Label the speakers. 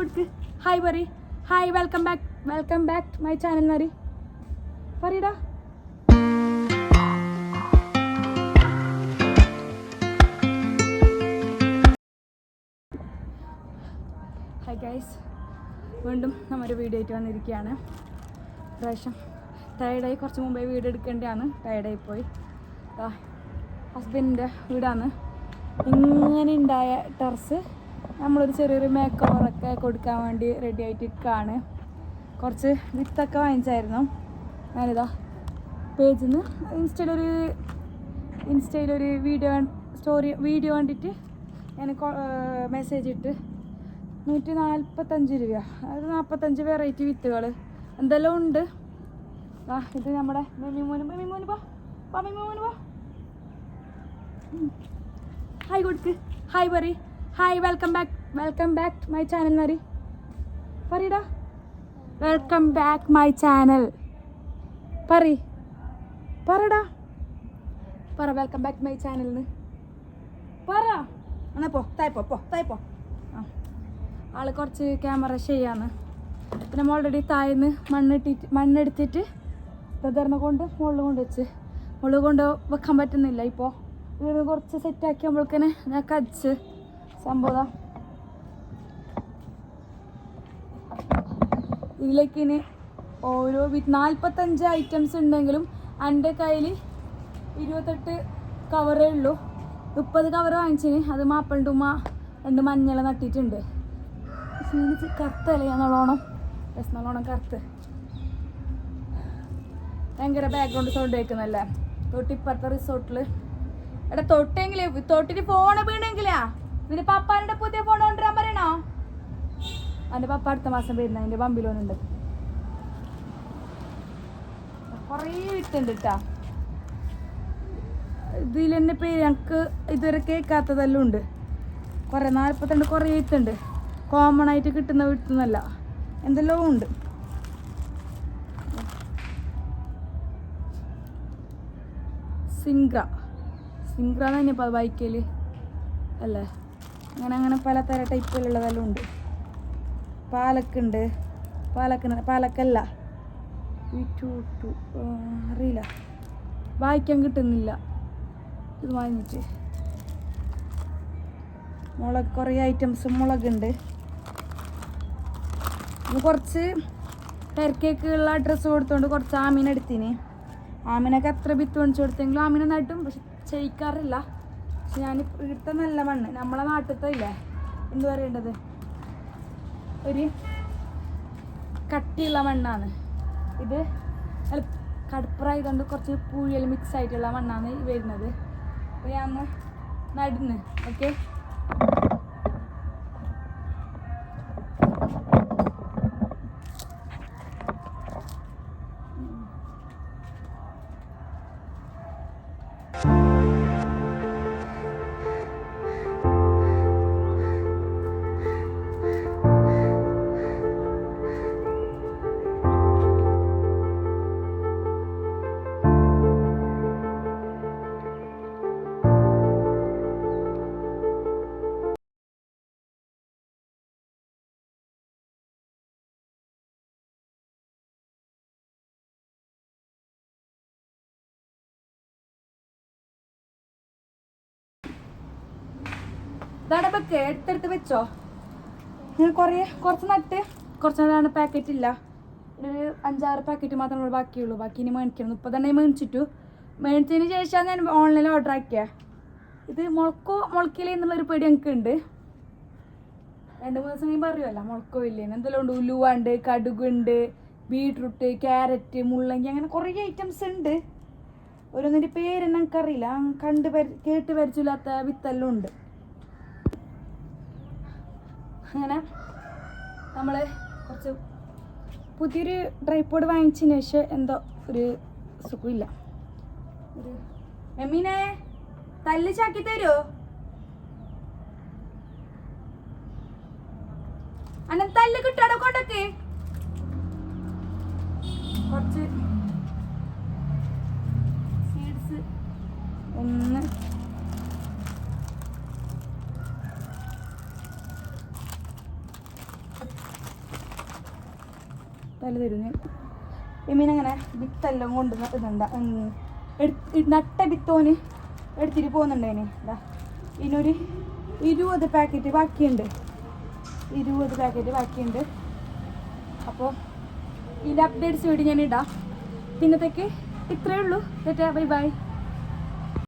Speaker 1: Hi പറ. Hi, welcome back my channel എന്ന് പറയടാ. ഹായ് ഗൈസ്, വീണ്ടും നമ്മൊരു വീഡിയോ ആയിട്ട് വന്നിരിക്കുകയാണ്. പ്രാവശ്യം ടയർഡായി, കുറച്ച് മുമ്പേ വീഡിയോ എടുക്കേണ്ടതാണ്, ടയർഡായി പോയി. ഹസ്ബൻഡിൻ്റെ വീടാണ്. ഇങ്ങനെ ഉണ്ടായ ടെറസ് നമ്മളൊരു ചെറിയൊരു മേക്ക് ഓവറൊക്കെ കൊടുക്കാൻ വേണ്ടി റെഡി ആയിട്ടിരിക്കുകയാണ്. കുറച്ച് വിത്തൊക്കെ വാങ്ങിച്ചായിരുന്നു. ഞാനിതാ പേജിൽ നിന്ന് ഇൻസ്റ്റയിലൊരു വീഡിയോ കണ്ടിട്ട് ഞാൻ മെസ്സേജ് ഇട്ട് 145 രൂപ, അതായത് 45 വെറൈറ്റി വിത്തുകൾ എന്തെല്ലാം ഉണ്ട്. ഇത് നമ്മുടെ മെമിമോന് ഹായ് കൊടുക്ക്. ഹായ് പറ. Hi, welcome back my channel എന്ന് പറയടാ. വെൽക്കം ബാക്ക് മൈ ചാനൽ പറടാ. വെൽക്കം ബാക്ക് മൈ ചാനലിന് പറ. എന്നാ തായ്പോ. ആള് കുറച്ച് ക്യാമറ ചെയ്യാന്ന്. പിന്നെ ഓൾറെഡി താഴ്ന്ന് മണ്ണെടുത്തിട്ട് ബ്രദറിനെ കൊണ്ട് മുകളിൽ കൊണ്ട് വെക്കാൻ പറ്റുന്നില്ല. ഇപ്പോൾ ഇത് കുറച്ച് സെറ്റാക്കി നമ്മൾക്കിനെ ഞാൻ കടിച്ച് സംഭവം. ഇതിലേക്ക് ഇനി ഓരോ 45 ഐറ്റംസ് ഉണ്ടെങ്കിലും എൻ്റെ കയ്യിൽ 28 കവറേ ഉള്ളൂ. 30 കവർ വാങ്ങിച്ചിന്. അത് മാപ്പിളുടെ ഉമ്മ 2 മഞ്ഞൾ നട്ടിട്ടുണ്ട്. കറുത്തല്ലേ നല്ലോണം കറുത്ത്. ഭയങ്കര ബാക്ക്ഗ്രൗണ്ട് സൗണ്ട് കേൾക്കുന്നല്ലേ. തൊട്ടിപ്പുറത്തെ റിസോർട്ടിൽ എടാ തൊട്ടിട്ട് ഫോണ് വീണെങ്കിലാ നിന്റെ പപ്പാരുടെ പുതിയ ഫോൺ കൊണ്ടുവരാൻ പറയണോ? എൻ്റെ പപ്പ അടുത്ത മാസം വരുന്ന അതിൻ്റെ ബമ്പിലോനുണ്ട്. കുറേ വിത്തുണ്ട് കേട്ടാ. ഇതിൽ തന്നെ പേര് ഞങ്ങൾക്ക് ഇതുവരെ കേൾക്കാത്തതെല്ലാം ഉണ്ട്. 42 കുറേ വിത്തുണ്ട്. കോമൺ ആയിട്ട് കിട്ടുന്ന വിത്തുന്നല്ല, എന്തെല്ലാം ഉണ്ട്. സിംഗ്ര തന്നെ ഇപ്പോൾ ബൈക്കിൽ അല്ലേ. അങ്ങനെ പലതരം ടൈപ്പിലുള്ളതെല്ലാം ഉണ്ട്. പാലക്കുണ്ട്. പാലക്കല്ല, അറിയില്ല, വായിക്കാൻ കിട്ടുന്നില്ല. ഇത് വാങ്ങിയിട്ട് മുളക്, കുറേ ഐറ്റംസ് മുളകുണ്ട്. കുറച്ച് പെരക്കേക്കുള്ള അഡ്രസ്സ് കൊടുത്തോണ്ട് കുറച്ച് ആമീനെടുത്തിന്. ആമീനൊക്കെ എത്ര വിത്ത് മേടിച്ചു കൊടുത്തെങ്കിലും ആമീനെ നട്ടും, പക്ഷെ ചെയ്യിക്കാറില്ല. പക്ഷെ ഞാൻ ഇവിടുത്തെ നല്ല മണ്ണ്, നമ്മളെ നാട്ടിലത്തെ ഇല്ലേ എന്ത് പറയേണ്ടത്, ഒരു കട്ടിയുള്ള മണ്ണാണ് ഇത്. കടുപ്പറായതുകൊണ്ട് കുറച്ച് പൂഴിയിൽ മിക്സ് ആയിട്ടുള്ള മണ്ണാണ് വരുന്നത്. അപ്പോൾ ഞാൻ നടുന്ന്. ഓക്കെ, ഇതടപ്പൊക്കെ എടുത്തെടുത്ത് വെച്ചോ. ഞാൻ കുറച്ച് നട്ട്, കുറച്ചാണ് പാക്കറ്റ് ഇല്ല. ഒരു 5-6 പാക്കറ്റ് മാത്രമേ ബാക്കിയുള്ളൂ. ബാക്കി ഇനി മേടിക്കണം. ഇപ്പോൾ തന്നെ മേടിച്ചതിന് ശേഷം ഞാൻ ഓൺലൈനിൽ ഓർഡർ ആക്കിയ. ഇത് മുളക്കില്ലേ എന്നുള്ളൊരു പേടി ഞങ്ങൾക്ക് ഉണ്ട്. 2-3 ദിവസം കഴിയുമ്പോൾ പറയുമല്ലോ മുളക്കോ ഇല്ലേന്ന്. എന്തെല്ലാം ഉണ്ട്, ഉലുവുണ്ട്, കടുകുണ്ട്, ബീട്രൂട്ട്, ക്യാരറ്റ്, മുള്ളങ്കി, അങ്ങനെ കുറേ ഐറ്റംസ് ഉണ്ട്. ഓരോന്നിൻ്റെ പേര് ഞങ്ങൾക്കറിയില്ല. കേട്ട് പരിചയമില്ലാത്ത വിത്തെല്ലാം ഉണ്ട്. അങ്ങനെ നമ്മൾ കുറച്ച് പുതിയൊരു ട്രൈപോഡ് വാങ്ങിച്ചതിന് ശേഷം എന്തോ ഒരു സുഖമില്ല. എമ്മീനെ തല്ല് ചാക്കി തരുമോ? അന്ന തല്ല് കിട്ടാടോ കൊണ്ടൊക്കെ. കുറച്ച് സീഡ്സ് ഒന്ന് തല തരും ഞാൻ. എമ്മീനങ്ങനെ വിത്തെല്ലാം കൊണ്ട് ഇതുണ്ട നട്ട വിത്തോന് എടുത്തിട്ട് പോകുന്നുണ്ടേനെ. ഇതാ ഇതിനൊരു 20 പാക്കറ്റ് ബാക്കിയുണ്ട്. 20 പാക്കറ്റ് ബാക്കിയുണ്ട്. അപ്പോൾ ഇതിൻ്റെ അപ്ഡേറ്റ്സ് വീഡിയോ ഞാൻ ഇടാം. പിന്നത്തേക്ക് ഇത്രയേ ഉള്ളൂ. Bye bye.